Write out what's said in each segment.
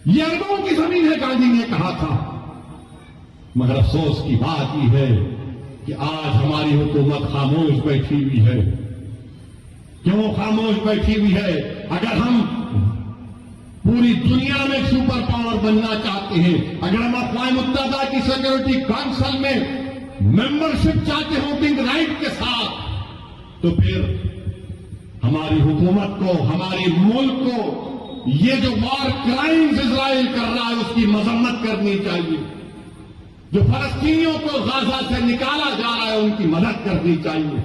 ये अरबों की जमीन है, गांधी ने कहा था। मगर अफसोस की बात यह है कि आज हमारी हुकूमत खामोश बैठी हुई है। क्यों खामोश बैठी हुई है? अगर हम पूरी दुनिया में सुपर पावर बनना चाहते हैं, अगर हम अक़वाम मुत्तहिदा की सिक्योरिटी काउंसिल में मेंबरशिप चाहते हैं वोटिंग राइट के साथ, तो फिर हमारी हुकूमत को, हमारे मुल्क को ये जो वॉर क्राइम्स इजराइल कर रहा है उसकी मजम्मत करनी चाहिए। जो फलस्तीनियों को गाजा से निकाला जा रहा है उनकी मदद करनी चाहिए,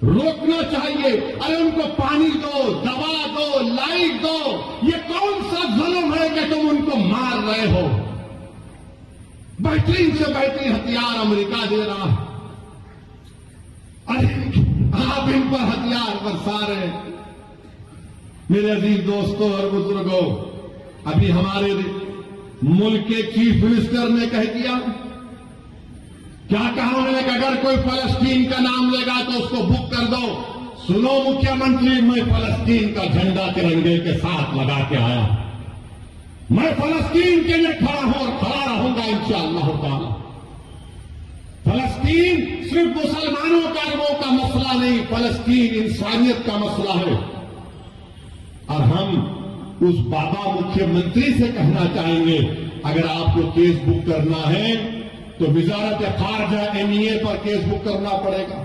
रोकना चाहिए। अरे उनको पानी दो, दवा दो, लाइट दो। ये कौन सा जुल्म है कि तुम उनको मार रहे हो? बेहतरीन से बेहतरीन हथियार अमेरिका दे रहा है, अरे आप इन पर हथियार बरसा रहे हैं। मेरे अजीज दोस्तों और बुजुर्गों, अभी हमारे मुल्क के चीफ मिनिस्टर ने कह दिया, क्या कहा उन्होंने कि अगर कोई फलस्तीन का नाम लेगा तो उसको बुक कर दो। सुनो मुख्यमंत्री, मैं फलस्तीन का झंडा तिरंगे के साथ लगा के आया, मैं फलस्तीन के लिए खड़ा हूं और खड़ा रहूंगा इंशाअल्लाह ताला। फलस्तीन सिर्फ मुसलमानों का, अरबों का मसला नहीं, फलस्तीन इंसानियत का मसला है। और हम उस बाबा मुख्यमंत्री से कहना चाहेंगे, अगर आपको केस बुक करना है तो वजारत खारजा MEA पर केस बुक करना पड़ेगा।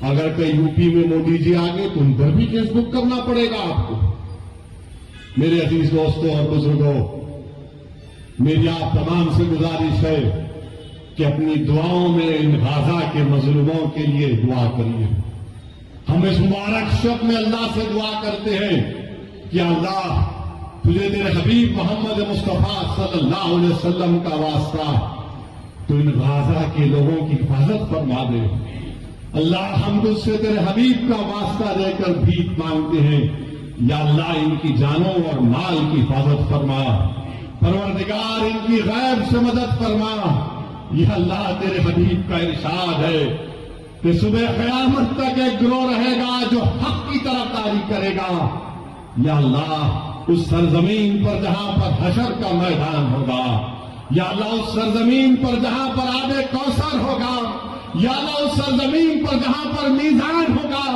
अगर कहीं यूपी में मोदी जी आ गए तो उन पर भी केस बुक करना पड़ेगा आपको। मेरे अजीज दोस्तों और बुजुर्गों, मेरी आप तमाम से गुजारिश है कि अपनी दुआओं में इन गाजा के मजलूमों के लिए दुआ करिए। हम इस मुबारक शब में अल्लाह से दुआ करते हैं कि अल्लाह तुझे तेरे हबीब मोहम्मद मुस्तफा सल्लल्लाहु अलैहि वसल्लम का वास्ता, तो इन गाजा के लोगों की हिफाजत फरमा दे। अल्लाह हम तुझसे तेरे हबीब का वास्ता देकर भीख मांगते हैं, या अल्लाह इनकी जानों और माल की हिफाजत फरमा। परवरदिगार इनकी गैब से मदद फरमा। यह अल्लाह तेरे हबीब का इरशाद है कि सुबह क़यामत तक एक गिरोह रहेगा जो हक की तरफदारी करेगा। या अल्लाह उस सरजमीन पर जहां पर हशर का मैदान होगा, या अल्लाह उस सरजमीन पर जहां पर आबे कौसर होगा, या अल्लाह उस सरजमीन पर जहां पर मीज़ान होगा,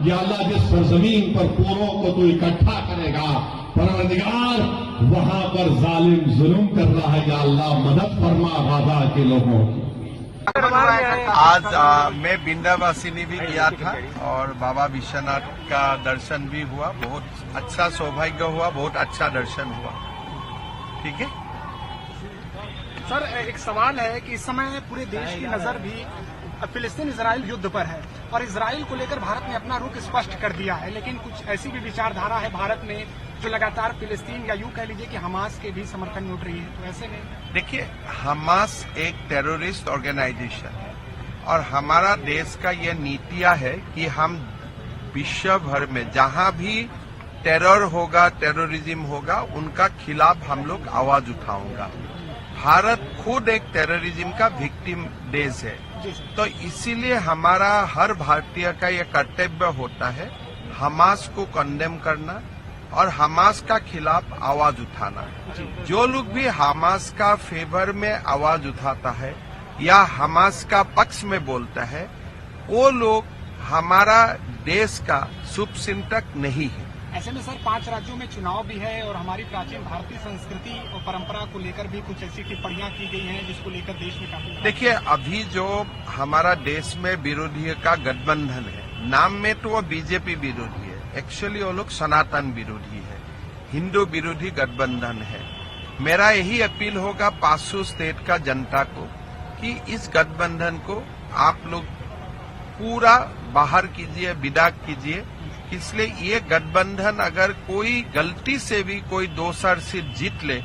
या अल्लाह जिस सरजमीन पर पूरों को तू इकट्ठा करेगा, परवरदिगार वहां पर जालिम जुल्म कर रहा है, या अल्लाह मदद फरमा गाजा के लोगों की। आज मैं बिंदावासिनी भी गया था और बाबा विश्वनाथ का दर्शन भी हुआ। बहुत अच्छा सौभाग्य हुआ, बहुत अच्छा दर्शन हुआ। ठीक है सर, एक सवाल है कि इस समय पूरे देश की नजर भी फिलिस्तीन इजराइल युद्ध पर है और इजराइल को लेकर भारत ने अपना रुख स्पष्ट कर दिया है, लेकिन कुछ ऐसी भी विचारधारा है भारत में जो लगातार फिलिस्तीन या यूं कह लीजिए कि हमास के भी समर्थन में उठ रही है। तो ऐसे में देखिए, हमास एक टेररिस्ट ऑर्गेनाइजेशन है और हमारा देश का यह नीतियां है कि हम विश्व भर में जहां भी टेरर होगा, टेररिज्म होगा, उनका खिलाफ हम लोग आवाज उठाऊंगा। भारत खुद एक टेररिज्म का विक्टिम देश है, तो इसीलिए हमारा हर भारतीय का यह कर्तव्य होता है हमास को कंडेम करना और हमास का खिलाफ आवाज उठाना। जो लोग भी हमास का फेवर में आवाज उठाता है या हमास का पक्ष में बोलता है, वो लोग हमारा देश का शुभचिंतक नहीं है। ऐसे में सर 5 राज्यों में चुनाव भी है और हमारी प्राचीन भारतीय संस्कृति और परंपरा को लेकर भी कुछ ऐसी टिप्पणियां की गई हैं जिसको लेकर देश में काफी। देखिए, अभी जो हमारा देश में विरोधी का गठबंधन है, नाम में तो वो बीजेपी विरोधी है, एक्चुअली वो लोग सनातन विरोधी है, हिंदू विरोधी गठबंधन है। मेरा यही अपील होगा 500 स्टेट का जनता को कि इस गठबंधन को आप लोग पूरा बाहर कीजिए, विदा कीजिए। इसलिए ये गठबंधन अगर कोई गलती से भी कोई 2 सीट जीत ले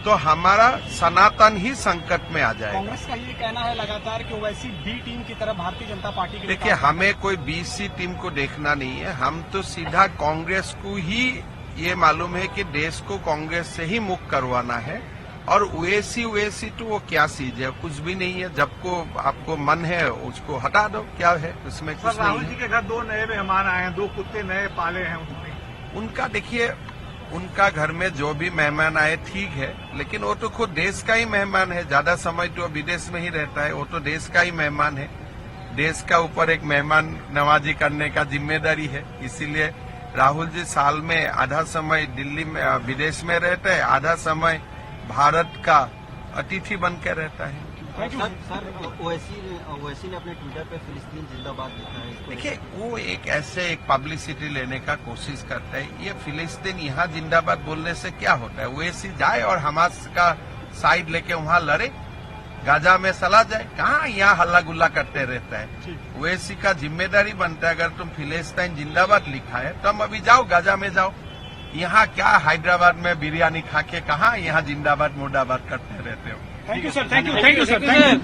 तो हमारा सनातन ही संकट में आ जाएगा। कांग्रेस का ये कहना है लगातार कि वैसी बी टीम की तरफ भारतीय जनता पार्टी के। देखिए, हमें कोई BC टीम को देखना नहीं है, हम तो सीधा कांग्रेस को ही ये मालूम है कि देश को कांग्रेस से ही मुक्त करवाना है। और ओएसी तो वो क्या चीज है, कुछ भी नहीं है। जब को आपको मन है उसको हटा दो, क्या है उसमें कुछ नहीं है। राहुल जी के घर 2 नए मेहमान आए हैं, 2 कुत्ते नए पाले हैं उन्होंने। उनका देखिए, उनका घर में जो भी मेहमान आए ठीक है, लेकिन वो तो खुद देश का ही मेहमान है। ज्यादा समय तो विदेश में ही रहता है, वो तो देश का ही मेहमान है। देश का ऊपर एक मेहमान नवाजी करने का जिम्मेदारी है। इसीलिए राहुल जी साल में आधा समय दिल्ली में विदेश में रहते हैं, आधा समय भारत का अतिथि बन के रहता है। सर ओवैसी ने अपने ट्विटर पे फिलिस्तीन जिंदाबाद लिखा है। देखिए, वो एक ऐसे एक पब्लिसिटी लेने का कोशिश करता है। ये फिलिस्तीन यहाँ जिंदाबाद बोलने से क्या होता है? ओवैसी जाए और हमास का साइड लेके वहाँ लड़े, गाजा में चला जाए, कहाँ यहाँ हल्ला गुल्ला करते रहता है। ओवैसी का जिम्मेदारी बनता है, अगर तुम फिलिस्तीन जिंदाबाद लिखा है तो हम अभी जाओ, गाजा में जाओ। यहाँ क्या हैदराबाद में बिरयानी खा के कहाँ यहाँ जिंदाबाद मुर्दाबाद करते रहते हो? Thank you sir, thank you sir, thank you.